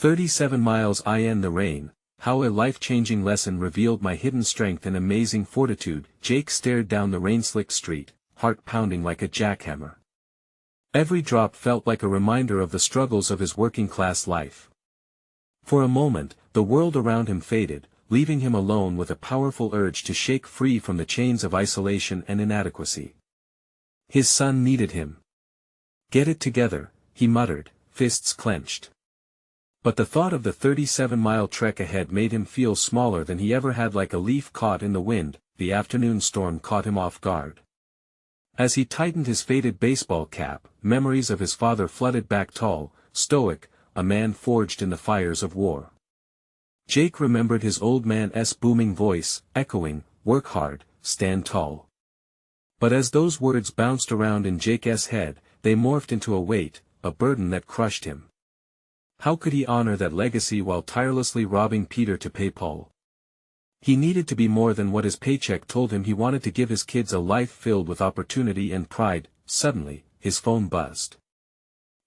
37 miles in the rain, how a life-changing lesson revealed my hidden strength and amazing fortitude. Jake stared down the rain-slicked street, heart pounding like a jackhammer. Every drop felt like a reminder of the struggles of his working-class life. For a moment, the world around him faded, leaving him alone with a powerful urge to shake free from the chains of isolation and inadequacy. His son needed him. "Get it together," he muttered, fists clenched. But the thought of the 37-mile trek ahead made him feel smaller than he ever had, like a leaf caught in the wind. The afternoon storm caught him off guard. As he tightened his faded baseball cap, memories of his father flooded back, tall, stoic, a man forged in the fires of war. Jake remembered his old man's booming voice, echoing, "Work hard, stand tall." But as those words bounced around in Jake's head, they morphed into a weight, a burden that crushed him. How could he honor that legacy while tirelessly robbing Peter to pay Paul? He needed to be more than what his paycheck told him. He wanted to give his kids a life filled with opportunity and pride. Suddenly, his phone buzzed.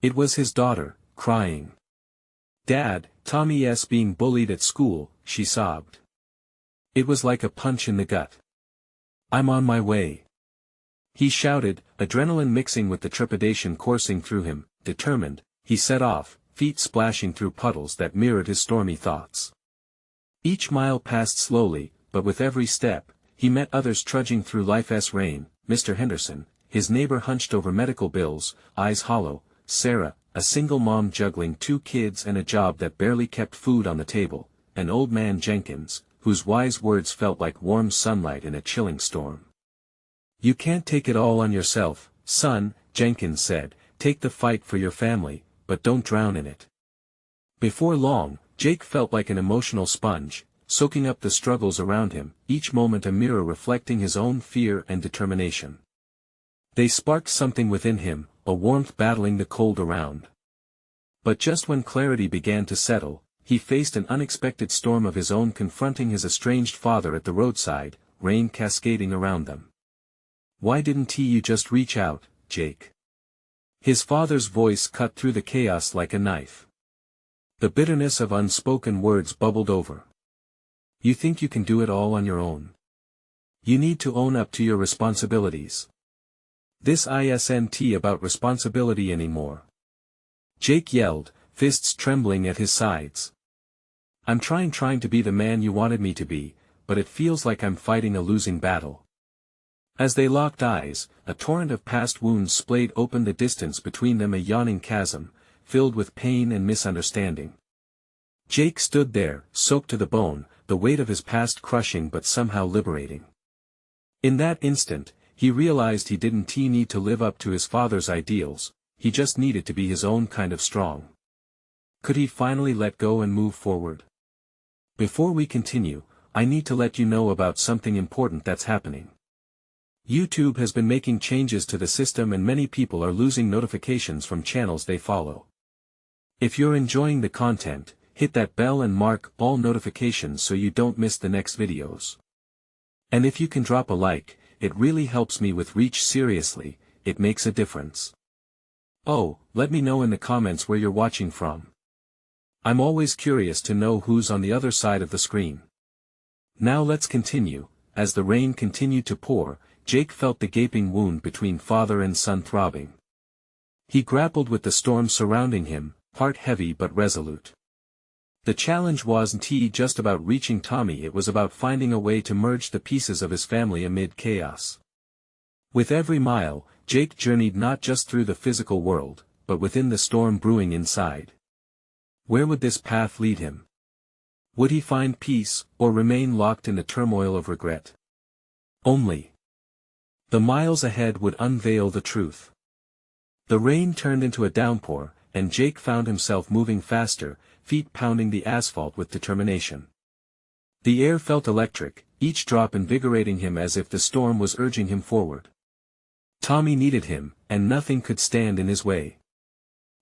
It was his daughter, crying. "Dad, Tommy's being bullied at school," she sobbed. It was like a punch in the gut. "I'm on my way," he shouted, adrenaline mixing with the trepidation coursing through him. Determined, he set off, feet splashing through puddles that mirrored his stormy thoughts. Each mile passed slowly, but with every step, he met others trudging through life's rain. Mr. Henderson, his neighbor hunched over medical bills, eyes hollow. Sarah, a single mom juggling 2 kids and a job that barely kept food on the table. And old man Jenkins, whose wise words felt like warm sunlight in a chilling storm. "You can't take it all on yourself, son," Jenkins said. "Take the fight for your family, but don't drown in it." Before long, Jake felt like an emotional sponge, soaking up the struggles around him, each moment a mirror reflecting his own fear and determination. They sparked something within him, a warmth battling the cold around. But just when clarity began to settle, he faced an unexpected storm of his own, confronting his estranged father at the roadside, rain cascading around them. "Why didn't you just reach out, Jake?" His father's voice cut through the chaos like a knife. The bitterness of unspoken words bubbled over. "You think you can do it all on your own? You need to own up to your responsibilities. This isn't about responsibility anymore." Jake yelled, fists trembling at his sides. "I'm trying to be the man you wanted me to be, but it feels like I'm fighting a losing battle." As they locked eyes, a torrent of past wounds splayed open the distance between them, a yawning chasm, filled with pain and misunderstanding. Jake stood there, soaked to the bone, the weight of his past crushing but somehow liberating. In that instant, he realized he didn't need to live up to his father's ideals, he just needed to be his own kind of strong. Could he finally let go and move forward? Before we continue, I need to let you know about something important that's happening. YouTube has been making changes to the system and many people are losing notifications from channels they follow. If you're enjoying the content, hit that bell and mark all notifications so you don't miss the next videos. And if you can drop a like, it really helps me with reach. Seriously, it makes a difference. Oh, let me know in the comments where you're watching from. I'm always curious to know who's on the other side of the screen. Now let's continue. As the rain continued to pour, Jake felt the gaping wound between father and son throbbing. He grappled with the storm surrounding him, heart heavy but resolute. The challenge wasn't just about reaching Tommy, it was about finding a way to merge the pieces of his family amid chaos. With every mile, Jake journeyed not just through the physical world, but within the storm brewing inside. Where would this path lead him? Would he find peace, or remain locked in the turmoil of regret? Only the miles ahead would unveil the truth. The rain turned into a downpour, and Jake found himself moving faster, feet pounding the asphalt with determination. The air felt electric, each drop invigorating him as if the storm was urging him forward. Tommy needed him, and nothing could stand in his way.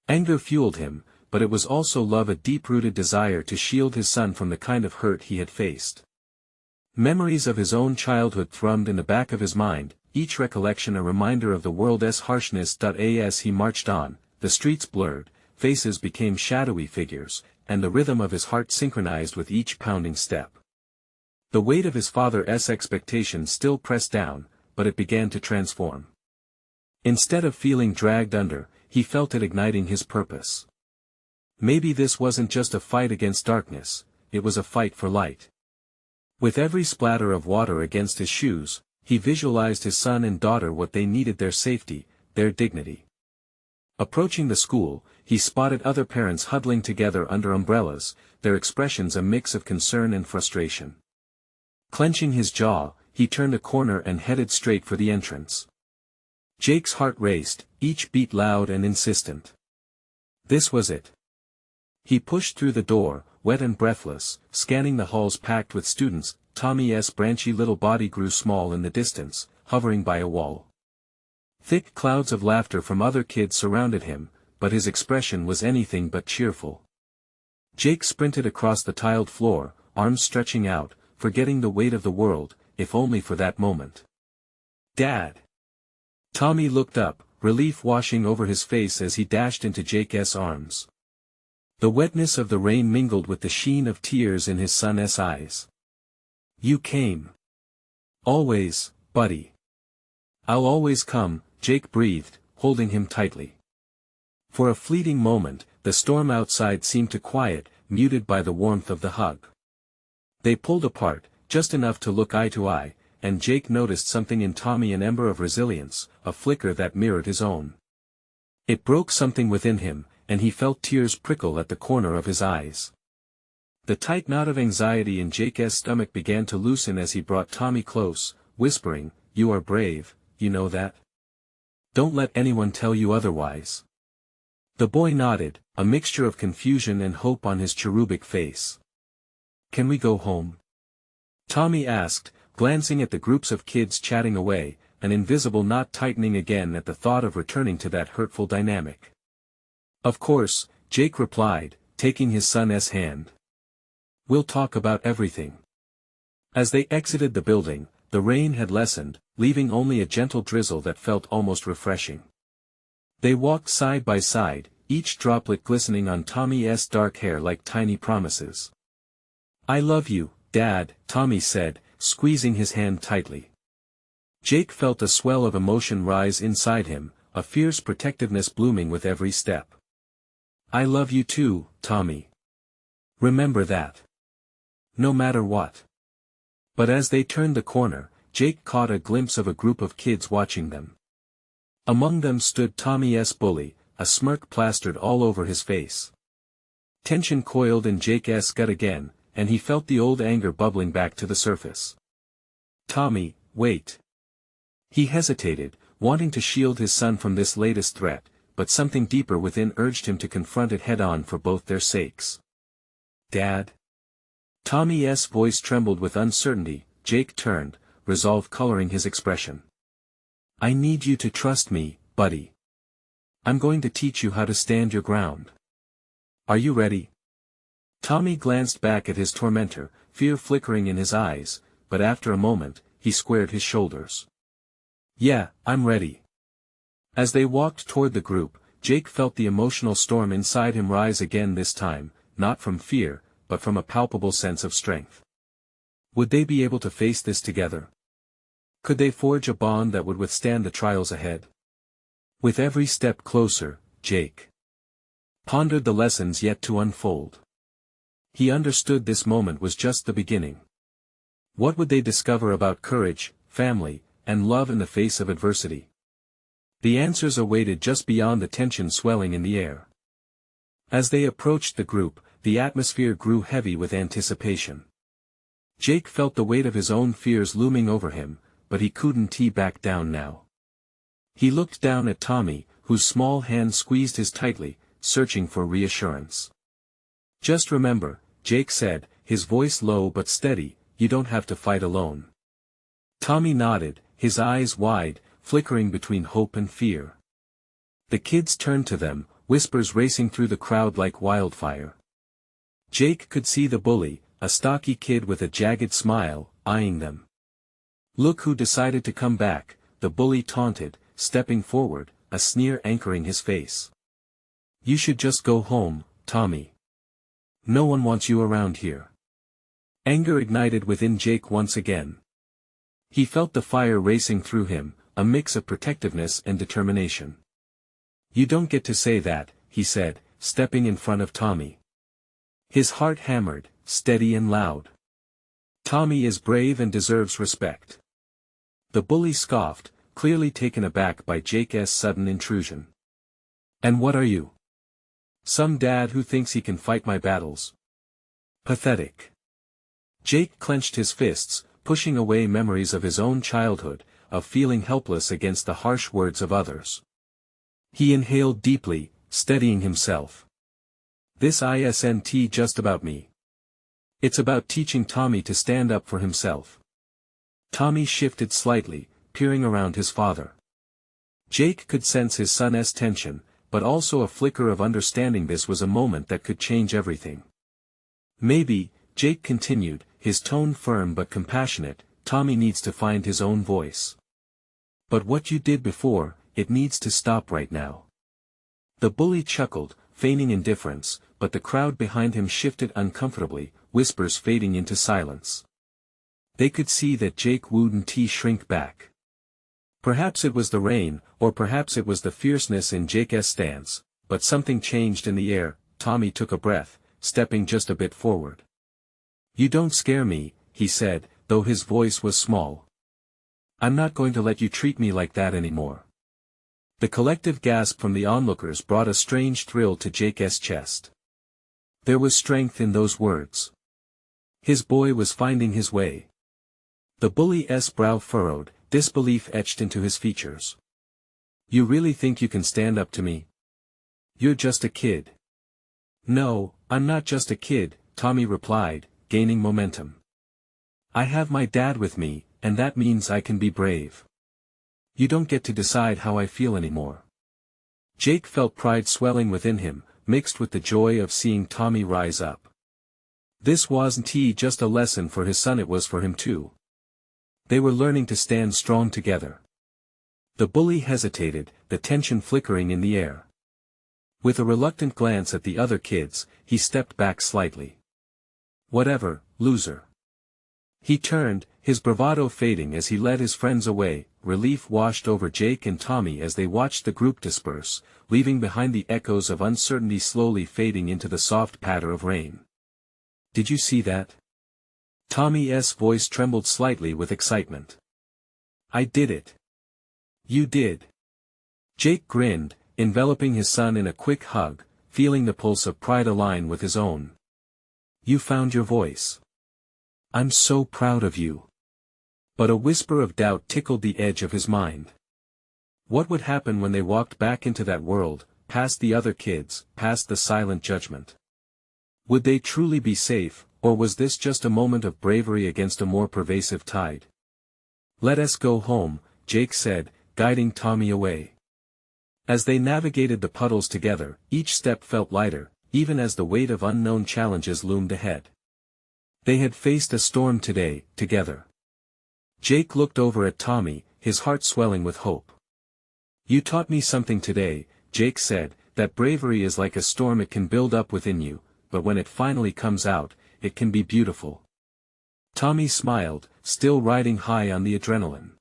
Anger fueled him, but it was also love, a deep-rooted desire to shield his son from the kind of hurt he had faced. Memories of his own childhood thrummed in the back of his mind, each recollection a reminder of the world's harshness. As he marched on, the streets blurred, faces became shadowy figures, and the rhythm of his heart synchronized with each pounding step. The weight of his father's expectations still pressed down, but it began to transform. Instead of feeling dragged under, he felt it igniting his purpose. Maybe this wasn't just a fight against darkness, it was a fight for light. With every splatter of water against his shoes, he visualized his son and daughter what they needed: their safety, their dignity. Approaching the school, he spotted other parents huddling together under umbrellas, their expressions a mix of concern and frustration. Clenching his jaw, he turned a corner and headed straight for the entrance. Jake's heart raced, each beat loud and insistent. This was it. He pushed through the door, wet and breathless, scanning the halls packed with students. Tommy's branchy little body grew small in the distance, hovering by a wall. Thick clouds of laughter from other kids surrounded him, but his expression was anything but cheerful. Jake sprinted across the tiled floor, arms stretching out, forgetting the weight of the world, if only for that moment. "Dad!" Tommy looked up, relief washing over his face as he dashed into Jake's arms. The wetness of the rain mingled with the sheen of tears in his son's eyes. "You came. Always, buddy." "I'll always come," Jake breathed, holding him tightly. For a fleeting moment, the storm outside seemed to quiet, muted by the warmth of the hug. They pulled apart, just enough to look eye to eye, and Jake noticed something in Tommy, an ember of resilience, a flicker that mirrored his own. It broke something within him, and he felt tears prickle at the corner of his eyes. The tight knot of anxiety in Jake's stomach began to loosen as he brought Tommy close, whispering, "You are brave, you know that? Don't let anyone tell you otherwise." The boy nodded, a mixture of confusion and hope on his cherubic face. "Can we go home?" Tommy asked, glancing at the groups of kids chatting away, an invisible knot tightening again at the thought of returning to that hurtful dynamic. "Of course," Jake replied, taking his son's hand. "We'll talk about everything." As they exited the building, the rain had lessened, leaving only a gentle drizzle that felt almost refreshing. They walked side by side, each droplet glistening on Tommy's dark hair like tiny promises. "I love you, Dad," Tommy said, squeezing his hand tightly. Jake felt a swell of emotion rise inside him, a fierce protectiveness blooming with every step. "I love you too, Tommy. Remember that. No matter what." But as they turned the corner, Jake caught a glimpse of a group of kids watching them. Among them stood Tommy's bully, a smirk plastered all over his face. Tension coiled in Jake's gut again, and he felt the old anger bubbling back to the surface. "Tommy, wait." He hesitated, wanting to shield his son from this latest threat, but something deeper within urged him to confront it head-on for both their sakes. "Dad?" Tommy's voice trembled with uncertainty. Jake turned, resolve coloring his expression. "I need you to trust me, buddy. I'm going to teach you how to stand your ground. Are you ready?" Tommy glanced back at his tormentor, fear flickering in his eyes, but after a moment, he squared his shoulders. "Yeah, I'm ready." As they walked toward the group, Jake felt the emotional storm inside him rise again, this time, not from fear, but from a palpable sense of strength. Would they be able to face this together? Could they forge a bond that would withstand the trials ahead? With every step closer, Jake pondered the lessons yet to unfold. He understood this moment was just the beginning. What would they discover about courage, family, and love in the face of adversity? The answers awaited just beyond the tension swelling in the air. As they approached the group, the atmosphere grew heavy with anticipation. Jake felt the weight of his own fears looming over him, but he couldn't back down now. He looked down at Tommy, whose small hand squeezed his tightly, searching for reassurance. "Just remember," Jake said, his voice low but steady, "you don't have to fight alone." Tommy nodded, his eyes wide, flickering between hope and fear. The kids turned to them, whispers racing through the crowd like wildfire. Jake could see the bully, a stocky kid with a jagged smile, eyeing them. "Look who decided to come back," the bully taunted, stepping forward, a sneer anchoring his face. "You should just go home, Tommy. No one wants you around here. Anger ignited within Jake once again. He felt the fire racing through him, a mix of protectiveness and determination. You don't get to say that, he said, stepping in front of Tommy. His heart hammered, steady and loud. Tommy is brave and deserves respect. The bully scoffed, clearly taken aback by Jake's sudden intrusion. And what are you? Some dad who thinks he can fight my battles? Pathetic. Jake clenched his fists, pushing away memories of his own childhood, of feeling helpless against the harsh words of others. He inhaled deeply, steadying himself. This isn't just about me. It's about teaching Tommy to stand up for himself. Tommy shifted slightly, peering around his father. Jake could sense his son's tension, but also a flicker of understanding this was a moment that could change everything. Maybe, Jake continued, his tone firm but compassionate, Tommy needs to find his own voice. But what you did before, it needs to stop right now. The bully chuckled, feigning indifference, but the crowd behind him shifted uncomfortably, whispers fading into silence. They could see that Jake wouldn't shrink back. Perhaps it was the rain, or perhaps it was the fierceness in Jake's stance, but something changed in the air. Tommy took a breath, stepping just a bit forward. You don't scare me, he said, though his voice was small. I'm not going to let you treat me like that anymore. The collective gasp from the onlookers brought a strange thrill to Jake's chest. There was strength in those words. His boy was finding his way. The bully's brow furrowed, disbelief etched into his features. You really think you can stand up to me? You're just a kid. No, I'm not just a kid, Tommy replied, gaining momentum. I have my dad with me, and that means I can be brave. You don't get to decide how I feel anymore. Jake felt pride swelling within him, mixed with the joy of seeing Tommy rise up. This wasn't just a lesson for his son, it was for him too. They were learning to stand strong together. The bully hesitated, the tension flickering in the air. With a reluctant glance at the other kids, he stepped back slightly. Whatever, loser. He turned, his bravado fading as he led his friends away. Relief washed over Jake and Tommy as they watched the group disperse, leaving behind the echoes of uncertainty slowly fading into the soft patter of rain. Did you see that? Tommy's voice trembled slightly with excitement. I did it. You did. Jake grinned, enveloping his son in a quick hug, feeling the pulse of pride align with his own. You found your voice. I'm so proud of you. But a whisper of doubt tickled the edge of his mind. What would happen when they walked back into that world, past the other kids, past the silent judgment? Would they truly be safe, or was this just a moment of bravery against a more pervasive tide? Let us go home, Jake said, guiding Tommy away. As they navigated the puddles together, each step felt lighter, even as the weight of unknown challenges loomed ahead. They had faced a storm today, together. Jake looked over at Tommy, his heart swelling with hope. You taught me something today, Jake said, that bravery is like a storm, it can build up within you, but when it finally comes out, it can be beautiful. Tommy smiled, still riding high on the adrenaline.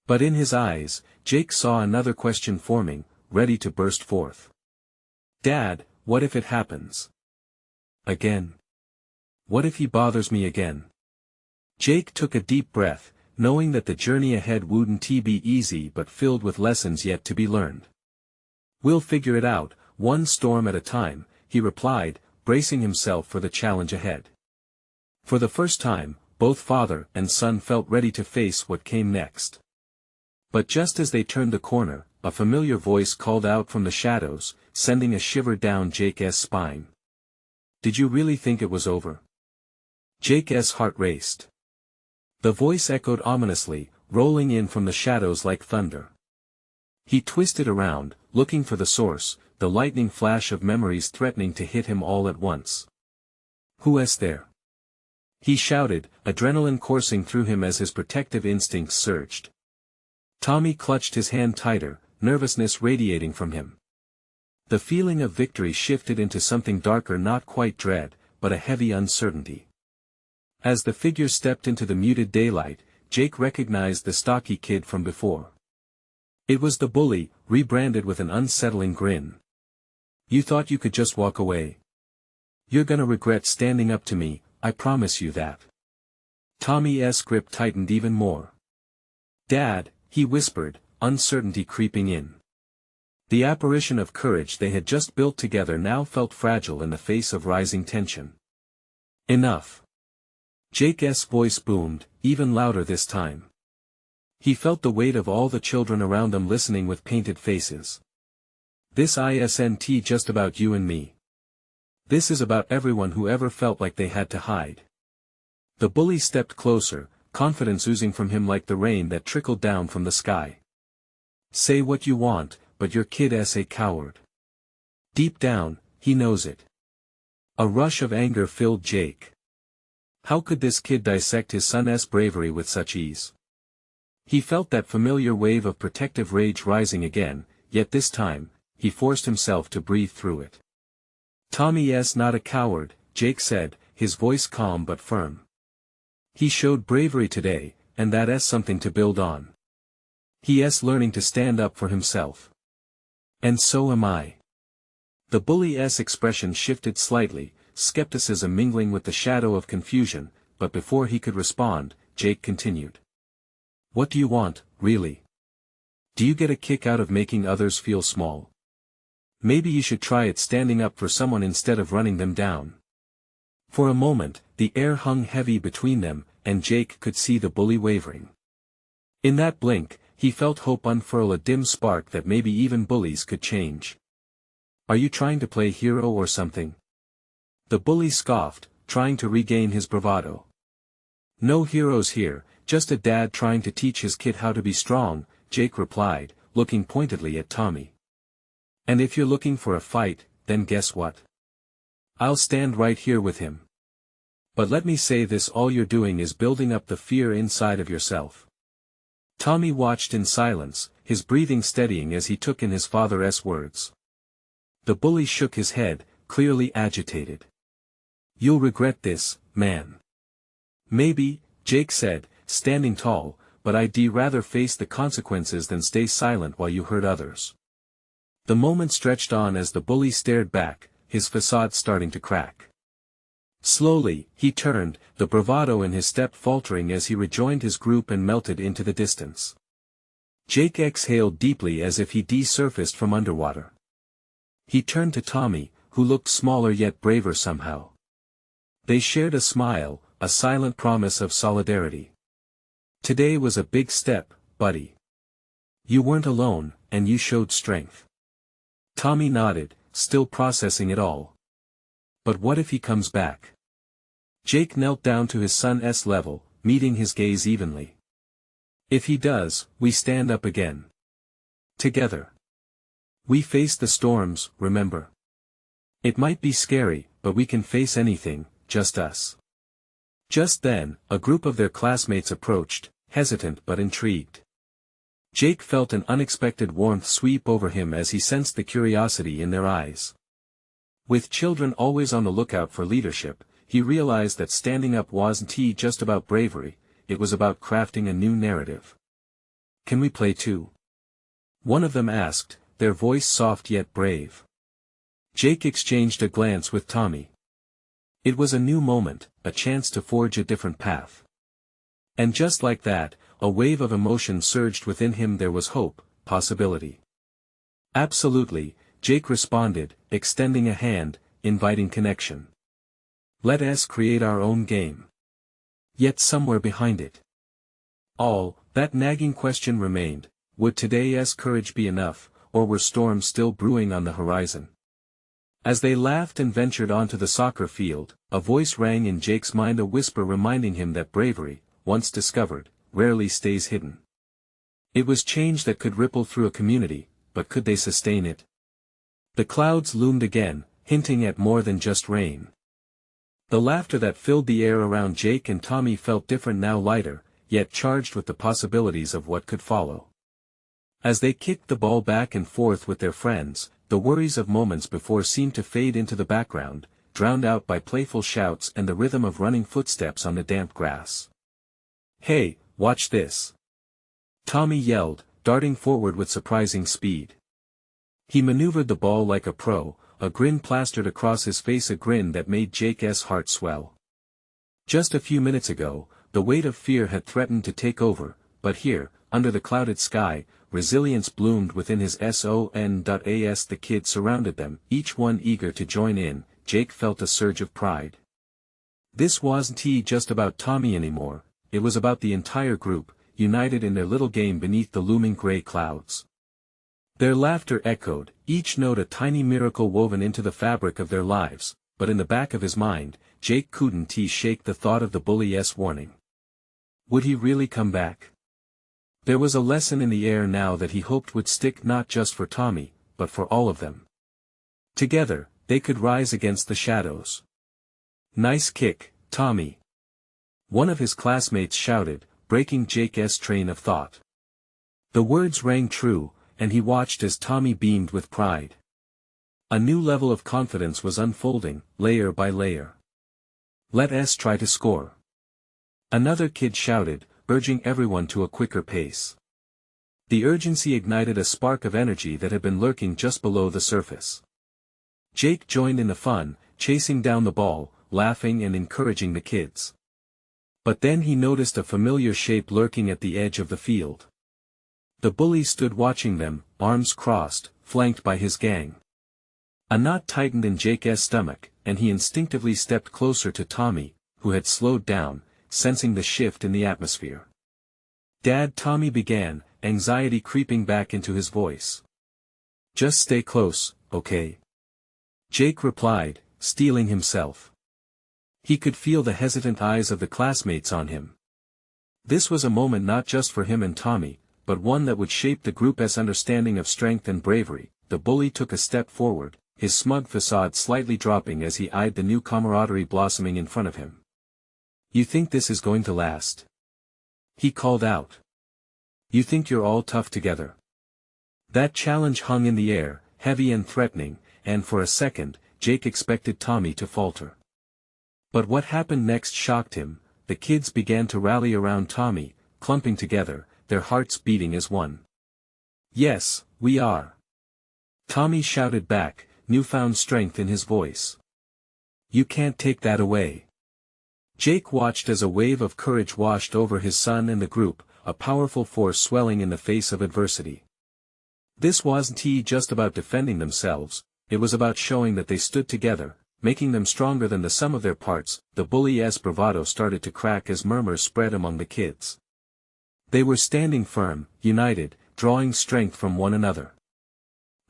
But in his eyes, Jake saw another question forming, ready to burst forth. Dad, what if it happens? Again? What if he bothers me again? Jake took a deep breath, knowing that the journey ahead wouldn't be easy but filled with lessons yet to be learned. We'll figure it out, one storm at a time, he replied, bracing himself for the challenge ahead. For the first time, both father and son felt ready to face what came next. But just as they turned the corner, a familiar voice called out from the shadows, sending a shiver down Jake's spine. Did you really think it was over? Jake's heart raced. The voice echoed ominously, rolling in from the shadows like thunder. He twisted around, looking for the source, the lightning flash of memories threatening to hit him all at once. Who's there? He shouted, adrenaline coursing through him as his protective instincts surged. Tommy clutched his hand tighter, nervousness radiating from him. The feeling of victory shifted into something darker, not quite dread, but a heavy uncertainty. As the figure stepped into the muted daylight, Jake recognized the stocky kid from before. It was the bully, rebranded with an unsettling grin. "You thought you could just walk away? You're gonna regret standing up to me, I promise you that." Tommy's grip tightened even more. "Dad," he whispered, uncertainty creeping in. The apparition of courage they had just built together now felt fragile in the face of rising tension. "Enough." Jake's voice boomed, even louder this time. He felt the weight of all the children around them listening with painted faces. "This isn't just about you and me. This is about everyone who ever felt like they had to hide." The bully stepped closer, confidence oozing from him like the rain that trickled down from the sky. "Say what you want, but your kid's a coward. Deep down, he knows it." A rush of anger filled Jake. How could this kid dissect his son's bravery with such ease? He felt that familiar wave of protective rage rising again, yet this time, he forced himself to breathe through it. "Tommy's not a coward," Jake said, his voice calm but firm. "He showed bravery today, and that's something to build on. He's learning to stand up for himself. And so am I." The bully's expression shifted slightly, skepticism mingling with the shadow of confusion, but before he could respond, Jake continued. "What do you want, really? Do you get a kick out of making others feel small? Maybe you should try it standing up for someone instead of running them down." For a moment, the air hung heavy between them, and Jake could see the bully wavering. In that blink, he felt hope unfurl, a dim spark that maybe even bullies could change. "Are you trying to play hero or something?" The bully scoffed, trying to regain his bravado. "No heroes here, just a dad trying to teach his kid how to be strong," Jake replied, looking pointedly at Tommy. "And if you're looking for a fight, then guess what? I'll stand right here with him. But let me say this, all you're doing is building up the fear inside of yourself." Tommy watched in silence, his breathing steadying as he took in his father's words. The bully shook his head, clearly agitated. "You'll regret this, man." "Maybe," Jake said, standing tall, "but I'd rather face the consequences than stay silent while you hurt others." The moment stretched on as the bully stared back, his facade starting to crack. Slowly, he turned, the bravado in his step faltering as he rejoined his group and melted into the distance. Jake exhaled deeply as if he desurfaced from underwater. He turned to Tommy, who looked smaller yet braver somehow. They shared a smile, a silent promise of solidarity. "Today was a big step, buddy. You weren't alone, and you showed strength." Tommy nodded, still processing it all. "But what if he comes back?" Jake knelt down to his son's level, meeting his gaze evenly. "If he does, we stand up again. Together. We face the storms, remember? It might be scary, but we can face anything, just us." Just then, a group of their classmates approached, hesitant but intrigued. Jake felt an unexpected warmth sweep over him as he sensed the curiosity in their eyes. With children always on the lookout for leadership, he realized that standing up wasn't just about bravery, it was about crafting a new narrative. "Can we play too?" one of them asked, their voice soft yet brave. Jake exchanged a glance with Tommy. It was a new moment, a chance to forge a different path. And just like that, a wave of emotion surged within him. There was hope, possibility. "Absolutely," Jake responded, extending a hand, inviting connection. "Let us create our own game." Yet somewhere behind it all, that nagging question remained: would today's courage be enough, or were storms still brewing on the horizon? As they laughed and ventured onto the soccer field, a voice rang in Jake's mind, a whisper reminding him that bravery, once discovered, rarely stays hidden. It was change that could ripple through a community, but could they sustain it? The clouds loomed again, hinting at more than just rain. The laughter that filled the air around Jake and Tommy felt different now, lighter, yet charged with the possibilities of what could follow. As they kicked the ball back and forth with their friends, the worries of moments before seemed to fade into the background, drowned out by playful shouts and the rhythm of running footsteps on the damp grass. "Hey, watch this!" Tommy yelled, darting forward with surprising speed. He maneuvered the ball like a pro, a grin plastered across his face, a grin that made Jake's heart swell. Just a few minutes ago, the weight of fear had threatened to take over, but here, under the clouded sky, resilience bloomed within his son.as. The kids surrounded them, each one eager to join in. Jake felt a surge of pride. This wasn't just about Tommy anymore, it was about the entire group, united in their little game beneath the looming gray clouds. Their laughter echoed, each note a tiny miracle woven into the fabric of their lives, but in the back of his mind, Jake couldn't shake the thought of the bully's warning. Would he really come back? There was a lesson in the air now that he hoped would stick, not just for Tommy, but for all of them. Together, they could rise against the shadows. "Nice kick, Tommy!" one of his classmates shouted, breaking Jake's train of thought. The words rang true, and he watched as Tommy beamed with pride. A new level of confidence was unfolding, layer by layer. "Let us try to score!" another kid shouted, urging everyone to a quicker pace. The urgency ignited a spark of energy that had been lurking just below the surface. Jake joined in the fun, chasing down the ball, laughing and encouraging the kids. But then he noticed a familiar shape lurking at the edge of the field. The bully stood watching them, arms crossed, flanked by his gang. A knot tightened in Jake's stomach, and he instinctively stepped closer to Tommy, who had slowed down, sensing the shift in the atmosphere. "Dad," Tommy began, anxiety creeping back into his voice. "Just stay close, okay?" Jake replied, steeling himself. He could feel the hesitant eyes of the classmates on him. This was a moment not just for him and Tommy, but one that would shape the group's understanding of strength and bravery. The bully took a step forward, his smug facade slightly dropping as he eyed the new camaraderie blossoming in front of him. "You think this is going to last?" he called out. "You think you're all tough together?" That challenge hung in the air, heavy and threatening, and for a second, Jake expected Tommy to falter. But what happened next shocked him. The kids began to rally around Tommy, clumping together, their hearts beating as one. "Yes, we are!" Tommy shouted back, newfound strength in his voice. "You can't take that away." Jake watched as a wave of courage washed over his son and the group, a powerful force swelling in the face of adversity. This wasn't just about defending themselves, it was about showing that they stood together, making them stronger than the sum of their parts. The bully's bravado started to crack as murmurs spread among the kids. They were standing firm, united, drawing strength from one another.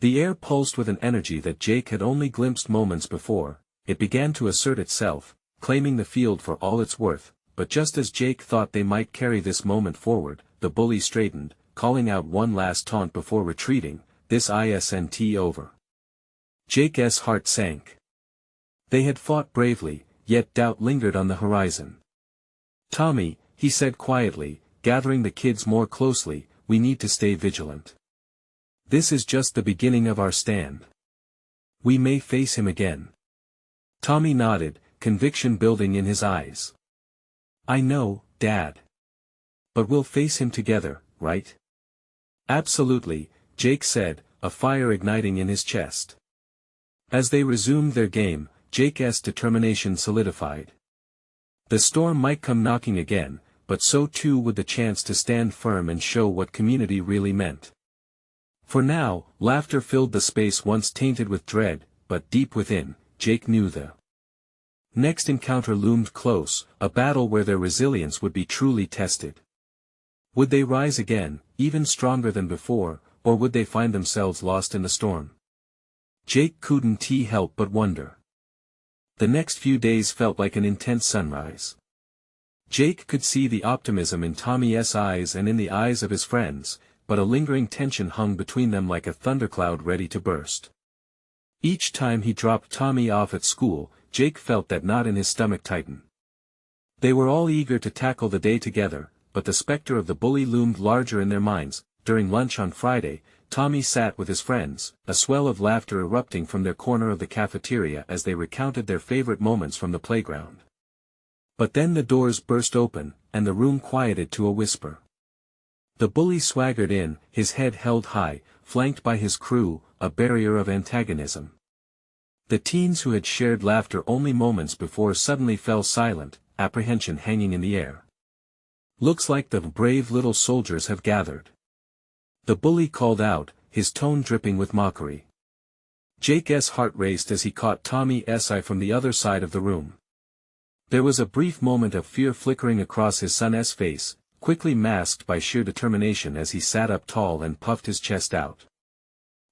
The air pulsed with an energy that Jake had only glimpsed moments before. It began to assert itself, claiming the field for all it's worth, but just as Jake thought they might carry this moment forward, the bully straightened, calling out one last taunt before retreating, "This isn't over." Jake's heart sank. They had fought bravely, yet doubt lingered on the horizon. "Tommy," he said quietly, gathering the kids more closely, "we need to stay vigilant. This is just the beginning of our stand. We may face him again." Tommy nodded, conviction building in his eyes. "I know, Dad. But we'll face him together, right?" "Absolutely," Jake said, a fire igniting in his chest. As they resumed their game, Jake's determination solidified. The storm might come knocking again, but so too would the chance to stand firm and show what community really meant. For now, laughter filled the space once tainted with dread, but deep within, Jake knew the next encounter loomed close, a battle where their resilience would be truly tested. Would they rise again, even stronger than before, or would they find themselves lost in the storm? Jake couldn't help but wonder. The next few days felt like an intense sunrise. Jake could see the optimism in Tommy's eyes and in the eyes of his friends, but a lingering tension hung between them like a thundercloud ready to burst. Each time he dropped Tommy off at school, Jake felt that knot in his stomach tighten. They were all eager to tackle the day together, but the specter of the bully loomed larger in their minds. During lunch on Friday, Tommy sat with his friends, a swell of laughter erupting from their corner of the cafeteria as they recounted their favorite moments from the playground. But then the doors burst open, and the room quieted to a whisper. The bully swaggered in, his head held high, flanked by his crew, a barrier of antagonism. The teens who had shared laughter only moments before suddenly fell silent, apprehension hanging in the air. "Looks like the brave little soldiers have gathered," the bully called out, his tone dripping with mockery. Jake's heart raced as he caught Tommy's eye from the other side of the room. There was a brief moment of fear flickering across his son's face, quickly masked by sheer determination as he sat up tall and puffed his chest out.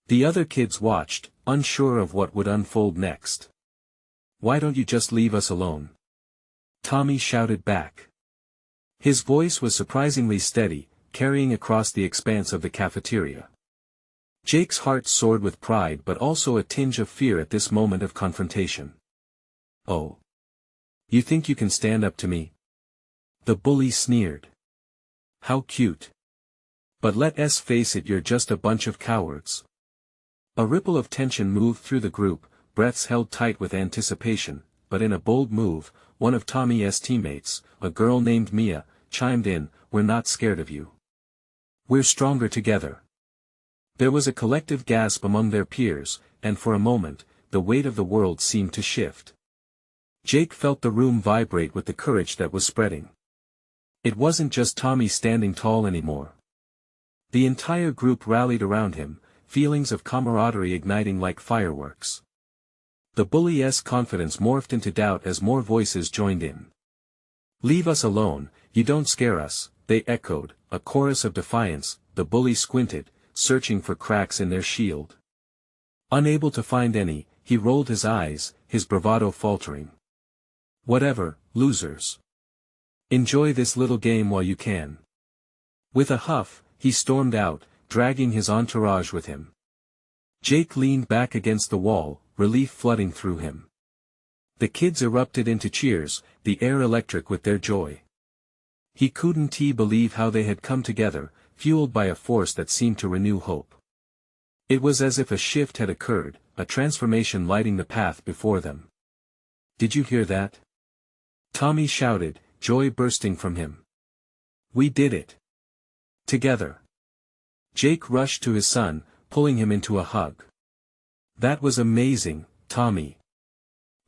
The other kids watched, unsure of what would unfold next. "Why don't you just leave us alone?" Tommy shouted back. His voice was surprisingly steady, carrying across the expanse of the cafeteria. Jake's heart soared with pride but also a tinge of fear at this moment of confrontation. "Oh. You think you can stand up to me?" the bully sneered. "How cute. But let's face it, you're just a bunch of cowards." A ripple of tension moved through the group, breaths held tight with anticipation, but in a bold move, one of Tommy's teammates, a girl named Mia, chimed in, "We're not scared of you. We're stronger together." There was a collective gasp among their peers, and for a moment, the weight of the world seemed to shift. Jake felt the room vibrate with the courage that was spreading. It wasn't just Tommy standing tall anymore. The entire group rallied around him, feelings of camaraderie igniting like fireworks. The bully's confidence morphed into doubt as more voices joined in. "Leave us alone, you don't scare us," they echoed, a chorus of defiance. The bully squinted, searching for cracks in their shield. Unable to find any, he rolled his eyes, his bravado faltering. "Whatever, losers. Enjoy this little game while you can." With a huff, he stormed out, dragging his entourage with him. Jake leaned back against the wall, relief flooding through him. The kids erupted into cheers, the air electric with their joy. He couldn't believe how they had come together, fueled by a force that seemed to renew hope. It was as if a shift had occurred, a transformation lighting the path before them. "Did you hear that?" Tommy shouted, joy bursting from him. "We did it. Together." Jake rushed to his son, pulling him into a hug. "That was amazing, Tommy.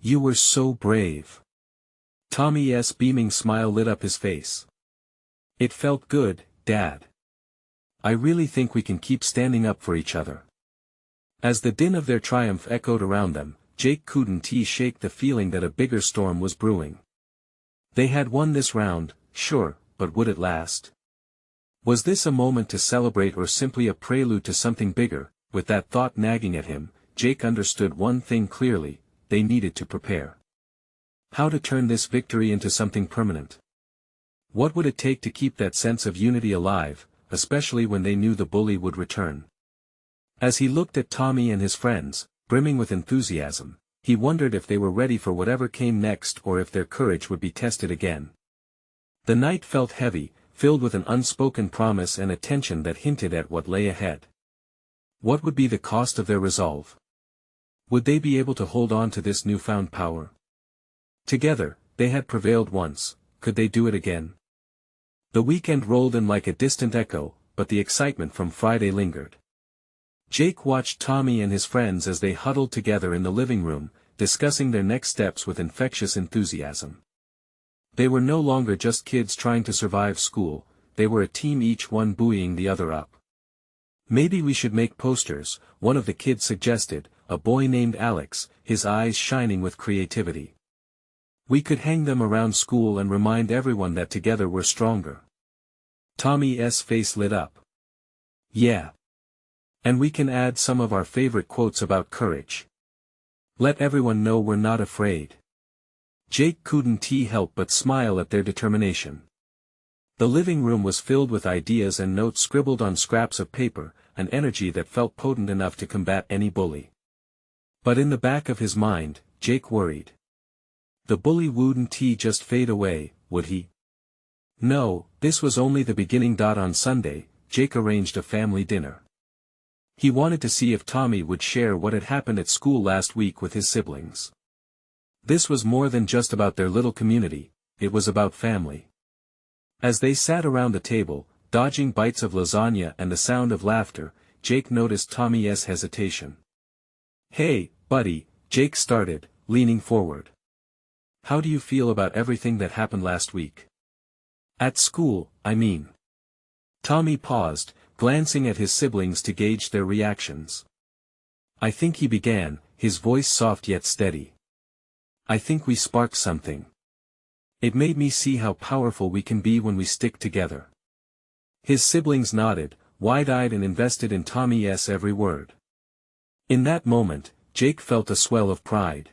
You were so brave." Tommy's beaming smile lit up his face. "It felt good, Dad. I really think we can keep standing up for each other." As the din of their triumph echoed around them, Jake couldn't shake the feeling that a bigger storm was brewing. They had won this round, sure, but would it last? Was this a moment to celebrate or simply a prelude to something bigger? With that thought nagging at him, Jake understood one thing clearly: they needed to prepare. How to turn this victory into something permanent? What would it take to keep that sense of unity alive, especially when they knew the bully would return? As he looked at Tommy and his friends, brimming with enthusiasm, he wondered if they were ready for whatever came next or if their courage would be tested again. The night felt heavy, filled with an unspoken promise and a tension that hinted at what lay ahead. What would be the cost of their resolve? Would they be able to hold on to this newfound power? Together, they had prevailed once, could they do it again? The weekend rolled in like a distant echo, but the excitement from Friday lingered. Jake watched Tommy and his friends as they huddled together in the living room, discussing their next steps with infectious enthusiasm. They were no longer just kids trying to survive school, they were a team, each one buoying the other up. "Maybe we should make posters," one of the kids suggested, a boy named Alex, his eyes shining with creativity. "We could hang them around school and remind everyone that together we're stronger." Tommy's face lit up. "Yeah. And we can add some of our favorite quotes about courage. Let everyone know we're not afraid." Jake couldn't help but smile at their determination. The living room was filled with ideas and notes scribbled on scraps of paper, an energy that felt potent enough to combat any bully. But in the back of his mind, Jake worried. The bully wouldn't just fade away, would he? No, this was only the beginning. On Sunday, Jake arranged a family dinner. He wanted to see if Tommy would share what had happened at school last week with his siblings. This was more than just about their little community, it was about family. As they sat around the table, dodging bites of lasagna and the sound of laughter, Jake noticed Tommy's hesitation. "Hey, buddy," Jake started, leaning forward. "How do you feel about everything that happened last week? At school, I mean." Tommy paused, glancing at his siblings to gauge their reactions. "I think," he began, his voice soft yet steady. "I think we sparked something. It made me see how powerful we can be when we stick together." His siblings nodded, wide-eyed and invested in Tommy's every word. In that moment, Jake felt a swell of pride.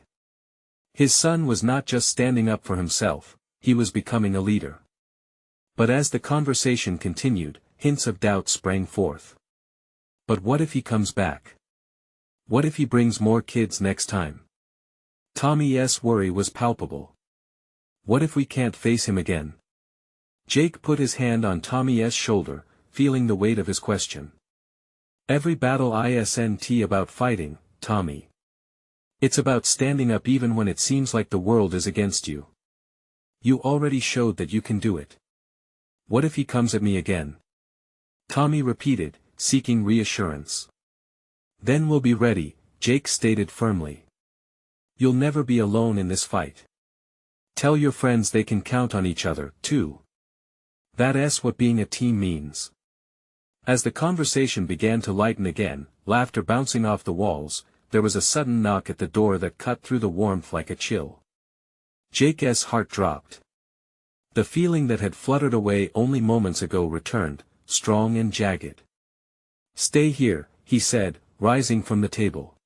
His son was not just standing up for himself, he was becoming a leader. But as the conversation continued, hints of doubt sprang forth. But what if he comes back? What if he brings more kids next time? Tommy's worry was palpable. What if we can't face him again? Jake put his hand on Tommy's shoulder, feeling the weight of his question. "Every battle isn't about fighting, Tommy. It's about standing up even when it seems like the world is against you. You already showed that you can do it. What if he comes at me again?" Tommy repeated, seeking reassurance. "Then we'll be ready," Jake stated firmly. "You'll never be alone in this fight. Tell your friends they can count on each other, too. That's what being a team means." As the conversation began to lighten again, laughter bouncing off the walls, there was a sudden knock at the door that cut through the warmth like a chill. Jake's heart dropped. The feeling that had fluttered away only moments ago returned, strong and jagged. "Stay here," he said, rising from the table.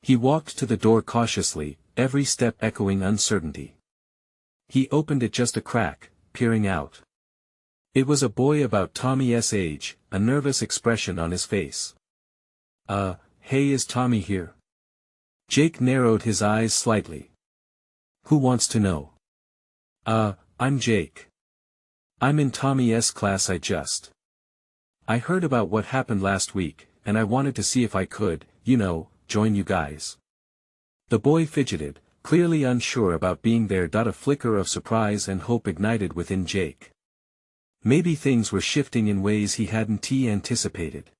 He walked to the door cautiously, every step echoing uncertainty. He opened it just a crack, peering out. It was a boy about Tommy's age, a nervous expression on his face. Hey, is Tommy here?" Jake narrowed his eyes slightly. "Who wants to know?" I'm Jake. I'm in Tommy's class. I heard about what happened last week, and I wanted to see if I could, join you guys." The boy fidgeted, clearly unsure about being there. A flicker of surprise and hope ignited within Jake. Maybe things were shifting in ways he hadn't anticipated.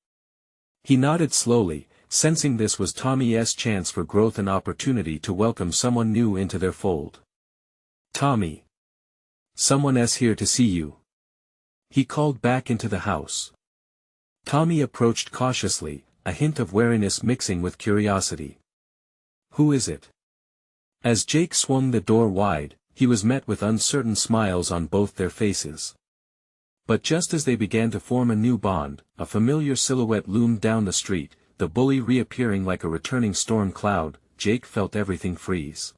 He nodded slowly, sensing this was Tommy's chance for growth and opportunity to welcome someone new into their fold. "Tommy. Someone's here to see you," he called back into the house. Tommy approached cautiously, a hint of wariness mixing with curiosity. "Who is it?" As Jake swung the door wide, he was met with uncertain smiles on both their faces. But just as they began to form a new bond, a familiar silhouette loomed down the street, the bully reappearing like a returning storm cloud. Jake felt everything freeze.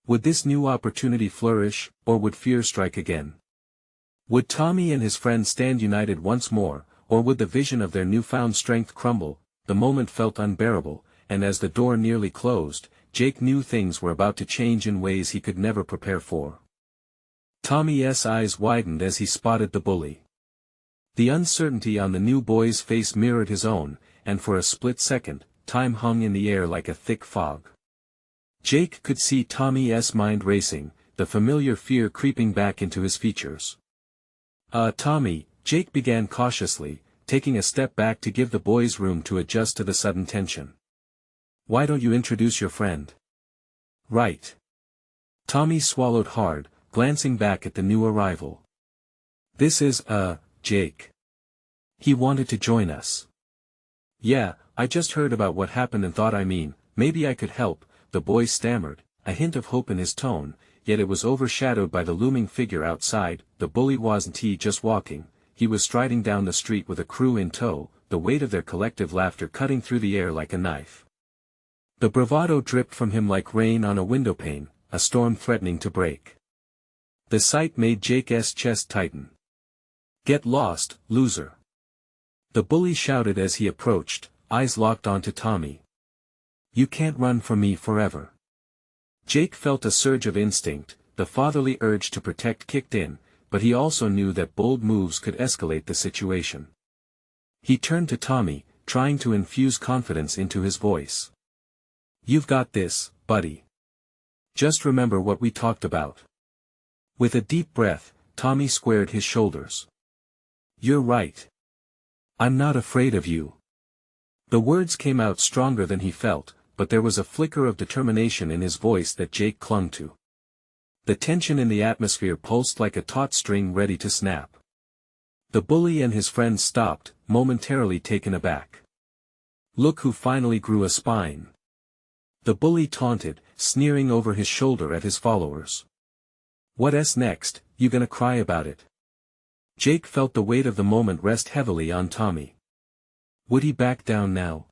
Would this new opportunity flourish, or would fear strike again? Would Tommy and his friend stand united once more, or would the vision of their newfound strength crumble? The moment felt unbearable, and as the door nearly closed, Jake knew things were about to change in ways he could never prepare for. Tommy's eyes widened as he spotted the bully. The uncertainty on the new boy's face mirrored his own, and for a split second, time hung in the air like a thick fog. Jake could see Tommy's mind racing, the familiar fear creeping back into his features. Tommy," Jake began cautiously, taking a step back to give the boys room to adjust to the sudden tension. "Why don't you introduce your friend?" "Right." Tommy swallowed hard, glancing back at the new arrival. "This is, Jake. He wanted to join us." "Yeah, I just heard about what happened and thought maybe I could help," the boy stammered, a hint of hope in his tone, yet it was overshadowed by the looming figure outside. The bully wasn't just walking, he was striding down the street with a crew in tow, the weight of their collective laughter cutting through the air like a knife. The bravado dripped from him like rain on a windowpane, a storm threatening to break. The sight made Jake's chest tighten. "Get lost, loser!" the bully shouted as he approached, eyes locked onto Tommy. "You can't run from me forever." Jake felt a surge of instinct, the fatherly urge to protect kicked in, but he also knew that bold moves could escalate the situation. He turned to Tommy, trying to infuse confidence into his voice. "You've got this, buddy. Just remember what we talked about." With a deep breath, Tommy squared his shoulders. "You're right. I'm not afraid of you." The words came out stronger than he felt, but there was a flicker of determination in his voice that Jake clung to. The tension in the atmosphere pulsed like a taut string ready to snap. The bully and his friends stopped, momentarily taken aback. "Look who finally grew a spine." The bully taunted, sneering over his shoulder at his followers. "What's next, you gonna cry about it?" Jake felt the weight of the moment rest heavily on Tommy. Would he back down now?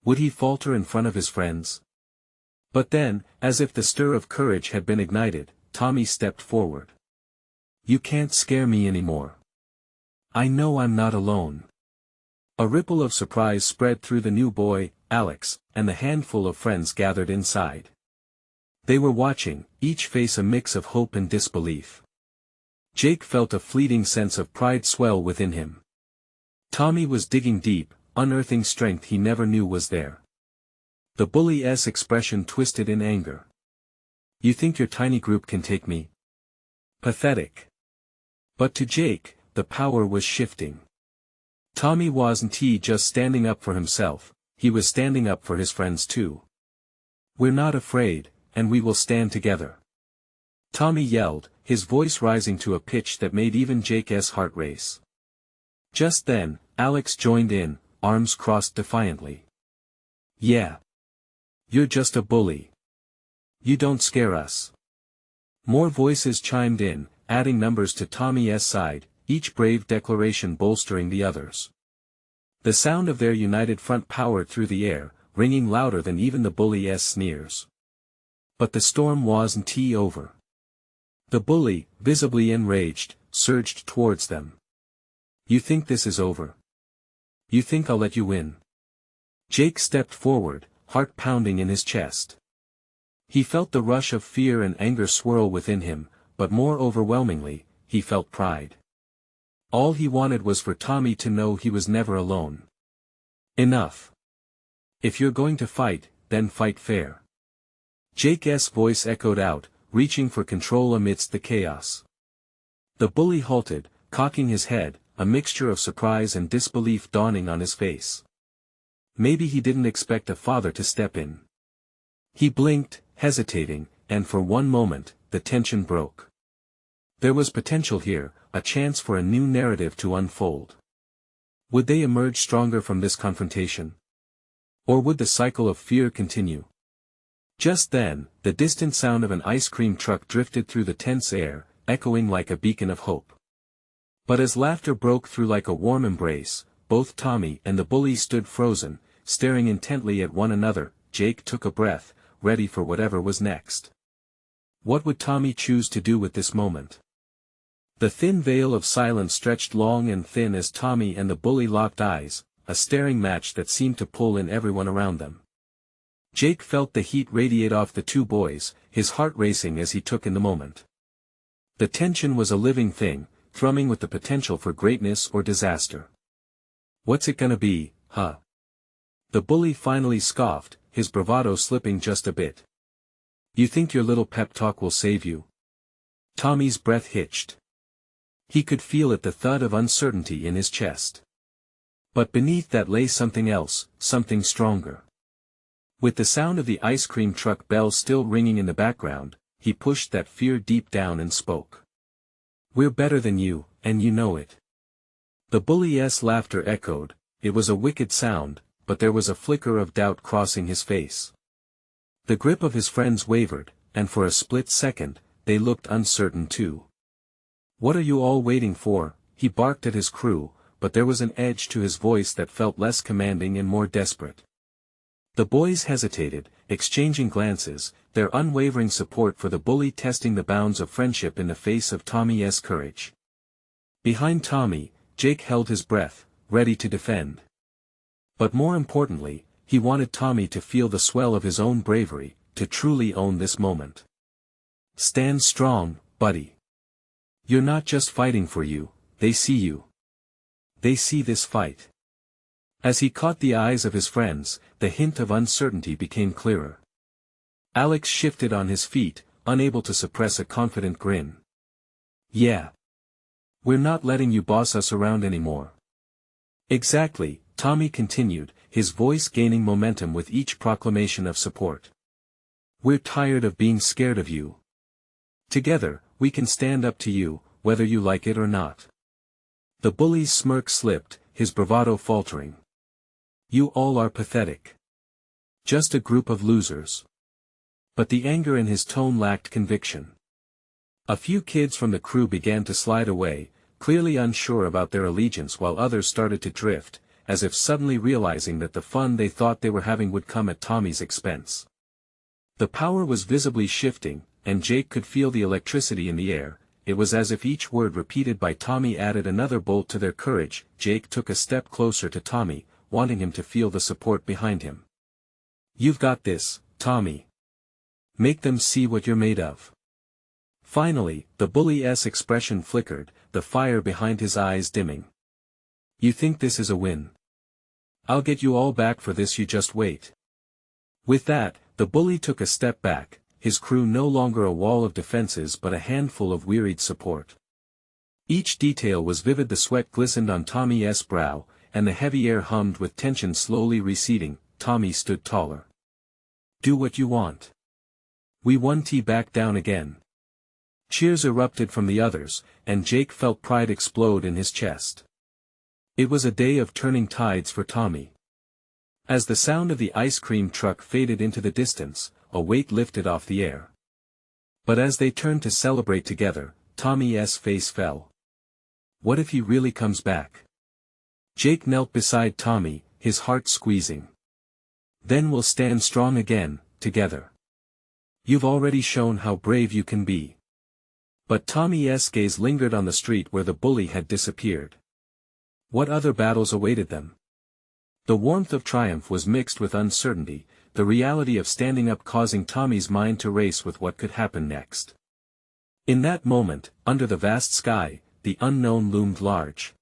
Would he falter in front of his friends? But then, as if the stir of courage had been ignited, Tommy stepped forward. "You can't scare me anymore. I know I'm not alone." A ripple of surprise spread through the new boy, Alex, and the handful of friends gathered inside. They were watching, each face a mix of hope and disbelief. Jake felt a fleeting sense of pride swell within him. Tommy was digging deep, unearthing strength he never knew was there. The bully's expression twisted in anger. "You think your tiny group can take me? Pathetic." But to Jake, the power was shifting. Tommy wasn't just standing up for himself, he was standing up for his friends too. "We're not afraid, and we will stand together." Tommy yelled, his voice rising to a pitch that made even Jake's heart race. Just then, Alex joined in, arms crossed defiantly. "Yeah. You're just a bully. You don't scare us." More voices chimed in, adding numbers to Tommy's side, each brave declaration bolstering the others. The sound of their united front powered through the air, ringing louder than even the bully's sneers. But the storm wasn't over. The bully, visibly enraged, surged towards them. "You think this is over? You think I'll let you win?" Jake stepped forward, heart pounding in his chest. He felt the rush of fear and anger swirl within him, but more overwhelmingly, he felt pride. All he wanted was for Tommy to know he was never alone. "Enough. If you're going to fight, then fight fair." Jake's voice echoed out, reaching for control amidst the chaos. The bully halted, cocking his head, a mixture of surprise and disbelief dawning on his face. Maybe he didn't expect a father to step in. He blinked, hesitating, and for one moment, the tension broke. There was potential here, a chance for a new narrative to unfold. Would they emerge stronger from this confrontation? Or would the cycle of fear continue? Just then, the distant sound of an ice cream truck drifted through the tense air, echoing like a beacon of hope. But as laughter broke through like a warm embrace, both Tommy and the bully stood frozen, staring intently at one another. Jake took a breath, ready for whatever was next. What would Tommy choose to do with this moment? The thin veil of silence stretched long and thin as Tommy and the bully locked eyes, a staring match that seemed to pull in everyone around them. Jake felt the heat radiate off the two boys, his heart racing as he took in the moment. The tension was a living thing, thrumming with the potential for greatness or disaster. "What's it gonna be, huh?" The bully finally scoffed, his bravado slipping just a bit. "You think your little pep talk will save you?" Tommy's breath hitched. He could feel it, the thud of uncertainty in his chest. But beneath that lay something else, something stronger. With the sound of the ice cream truck bell still ringing in the background, he pushed that fear deep down and spoke. "We're better than you, and you know it." The bully's laughter echoed. It was a wicked sound, but there was a flicker of doubt crossing his face. The grip of his friends wavered, and for a split second, they looked uncertain too. "What are you all waiting for?" he barked at his crew, but there was an edge to his voice that felt less commanding and more desperate. The boys hesitated, exchanging glances, their unwavering support for the bully testing the bounds of friendship in the face of Tommy's courage. Behind Tommy, Jake held his breath, ready to defend. But more importantly, he wanted Tommy to feel the swell of his own bravery, to truly own this moment. "Stand strong, buddy. You're not just fighting for you, they see you. They see this fight." As he caught the eyes of his friends, the hint of uncertainty became clearer. Alex shifted on his feet, unable to suppress a confident grin. "Yeah. We're not letting you boss us around anymore." "Exactly," Tommy continued, his voice gaining momentum with each proclamation of support. "We're tired of being scared of you. Together, we can stand up to you, whether you like it or not." The bully's smirk slipped, his bravado faltering. "You all are pathetic. Just a group of losers." But the anger in his tone lacked conviction. A few kids from the crew began to slide away, clearly unsure about their allegiance, while others started to drift, as if suddenly realizing that the fun they thought they were having would come at Tommy's expense. The power was visibly shifting, and Jake could feel the electricity in the air. It was as if each word repeated by Tommy added another bolt to their courage. Jake took a step closer to Tommy, wanting him to feel the support behind him. "You've got this, Tommy. Make them see what you're made of." Finally, the bully's expression flickered, the fire behind his eyes dimming. "You think this is a win? I'll get you all back for this, you just wait." With that, the bully took a step back, his crew no longer a wall of defenses but a handful of wearied support. Each detail was vivid. The sweat glistened on Tommy's brow, and the heavy air hummed with tension slowly receding. Tommy stood taller. "Do what you want. We won." Back down again. Cheers erupted from the others, and Jake felt pride explode in his chest. It was a day of turning tides for Tommy. As the sound of the ice cream truck faded into the distance, a weight lifted off the air. But as they turned to celebrate together, Tommy's face fell. What if he really comes back? Jake knelt beside Tommy, his heart squeezing. "Then we'll stand strong again, together. You've already shown how brave you can be." But Tommy's gaze lingered on the street where the bully had disappeared. What other battles awaited them? The warmth of triumph was mixed with uncertainty, the reality of standing up causing Tommy's mind to race with what could happen next. In that moment, under the vast sky, the unknown loomed large.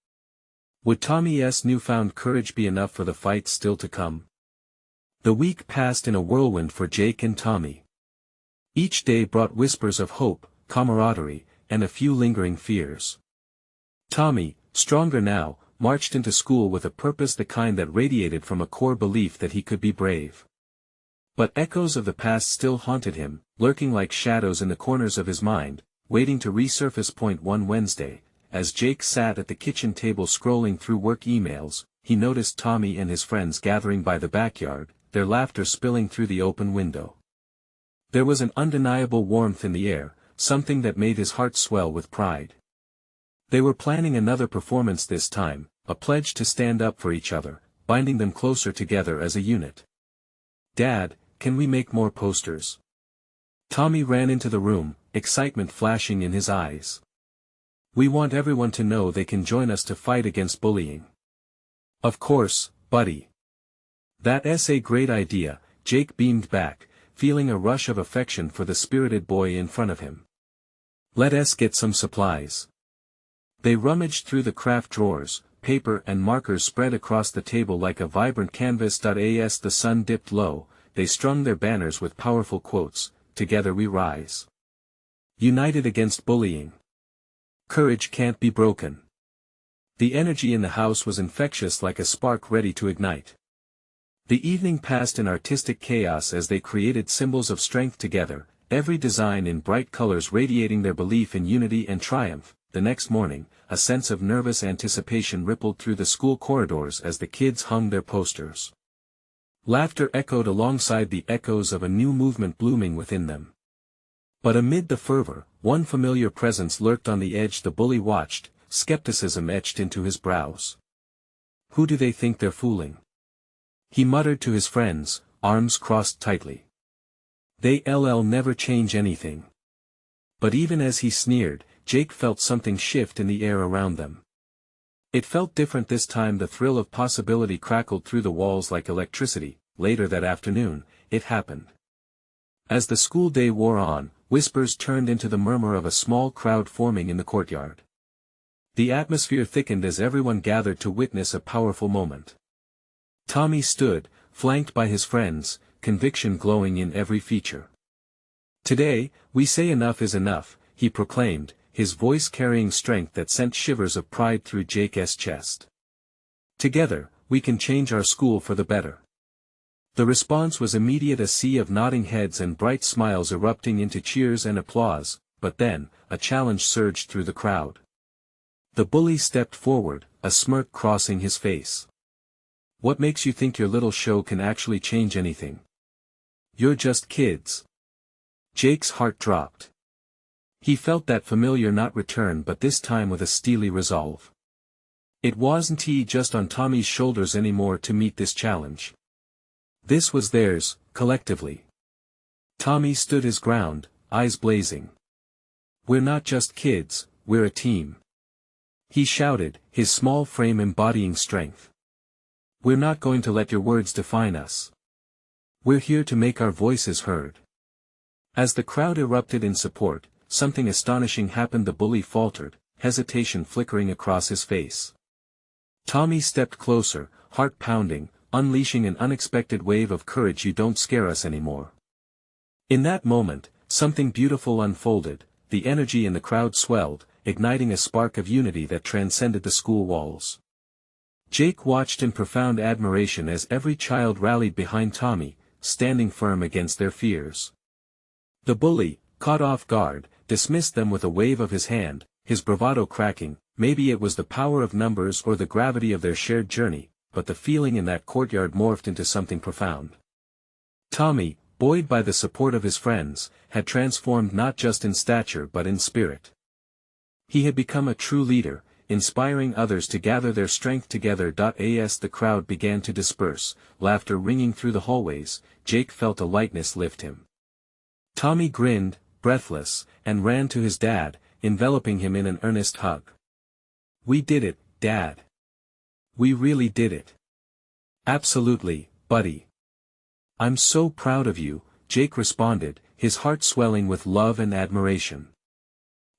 Would Tommy's newfound courage be enough for the fight still to come? The week passed in a whirlwind for Jake and Tommy. Each day brought whispers of hope, camaraderie, and a few lingering fears. Tommy, stronger now, marched into school with a purpose, the kind that radiated from a core belief that he could be brave. But echoes of the past still haunted him, lurking like shadows in the corners of his mind, waiting to resurface. One Wednesday, as Jake sat at the kitchen table scrolling through work emails, he noticed Tommy and his friends gathering by the backyard, their laughter spilling through the open window. There was an undeniable warmth in the air, something that made his heart swell with pride. They were planning another performance this time, a pledge to stand up for each other, binding them closer together as a unit. "Dad, can we make more posters?" Tommy ran into the room, excitement flashing in his eyes. "We want everyone to know they can join us to fight against bullying." "Of course, buddy. That's a great idea," Jake beamed back, feeling a rush of affection for the spirited boy in front of him. "Let's get some supplies." They rummaged through the craft drawers, paper and markers spread across the table like a vibrant canvas. As the sun dipped low, they strung their banners with powerful quotes, "Together we rise. United against bullying. Courage can't be broken." The energy in the house was infectious, like a spark ready to ignite. The evening passed in artistic chaos as they created symbols of strength together, every design in bright colors radiating their belief in unity and triumph. The next morning, a sense of nervous anticipation rippled through the school corridors as the kids hung their posters. Laughter echoed alongside the echoes of a new movement blooming within them. But amid the fervor, one familiar presence lurked on the edge. The bully watched, skepticism etched into his brows. "Who do they think they're fooling?" he muttered to his friends, arms crossed tightly. "They'll never change anything." But even as he sneered, Jake felt something shift in the air around them. It felt different this time. The thrill of possibility crackled through the walls like electricity. Later that afternoon, it happened. As the school day wore on, whispers turned into the murmur of a small crowd forming in the courtyard. The atmosphere thickened as everyone gathered to witness a powerful moment. Tommy stood, flanked by his friends, conviction glowing in every feature. "Today, we say enough is enough," he proclaimed, his voice carrying strength that sent shivers of pride through Jake's chest. "Together, we can change our school for the better." The response was immediate, a sea of nodding heads and bright smiles erupting into cheers and applause, but then, a challenge surged through the crowd. The bully stepped forward, a smirk crossing his face. "What makes you think your little show can actually change anything? You're just kids." Jake's heart dropped. He felt that familiar nod return, but this time with a steely resolve. It wasn't he just on Tommy's shoulders anymore to meet this challenge. This was theirs, collectively. Tommy stood his ground, eyes blazing. "We're not just kids, we're a team," he shouted, his small frame embodying strength. "We're not going to let your words define us. We're here to make our voices heard." As the crowd erupted in support, something astonishing happened. The bully faltered, hesitation flickering across his face. Tommy stepped closer, heart pounding, unleashing an unexpected wave of courage. "You don't scare us anymore." In that moment, something beautiful unfolded, the energy in the crowd swelled, igniting a spark of unity that transcended the school walls. Jake watched in profound admiration as every child rallied behind Tommy, standing firm against their fears. The bully, caught off guard, dismissed them with a wave of his hand, his bravado cracking. Maybe it was the power of numbers or the gravity of their shared journey, but the feeling in that courtyard morphed into something profound. Tommy, buoyed by the support of his friends, had transformed not just in stature but in spirit. He had become a true leader, inspiring others to gather their strength together. As the crowd began to disperse, laughter ringing through the hallways, Jake felt a lightness lift him. Tommy grinned, breathless, and ran to his dad, enveloping him in an earnest hug. "We did it, Dad. We really did it." "Absolutely, buddy. I'm so proud of you," Jake responded, his heart swelling with love and admiration.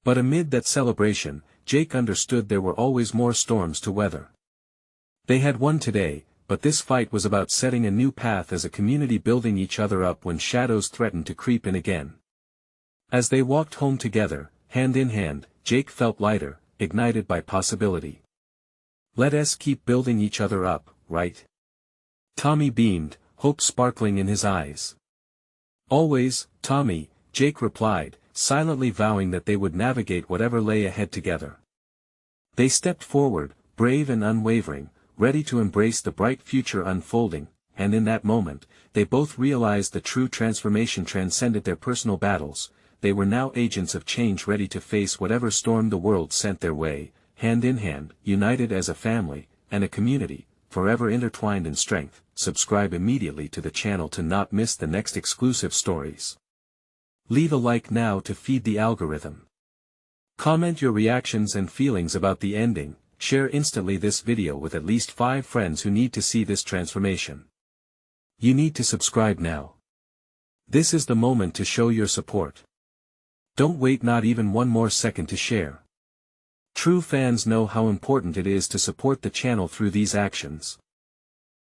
But amid that celebration, Jake understood there were always more storms to weather. They had won today, but this fight was about setting a new path as a community, building each other up when shadows threatened to creep in again. As they walked home together, hand in hand, Jake felt lighter, ignited by possibility. "Let us keep building each other up, right?" Tommy beamed, hope sparkling in his eyes. "Always, Tommy," Jake replied, silently vowing that they would navigate whatever lay ahead together. They stepped forward, brave and unwavering, ready to embrace the bright future unfolding, and in that moment, they both realized the true transformation transcended their personal battles. They were now agents of change, ready to face whatever storm the world sent their way, hand in hand, united as a family, and a community, forever intertwined in strength. Subscribe immediately to the channel to not miss the next exclusive stories. Leave a like now to feed the algorithm. Comment your reactions and feelings about the ending, share instantly this video with at least 5 friends who need to see this transformation. You need to subscribe now. This is the moment to show your support. Don't wait not even one more second to share. True fans know how important it is to support the channel through these actions.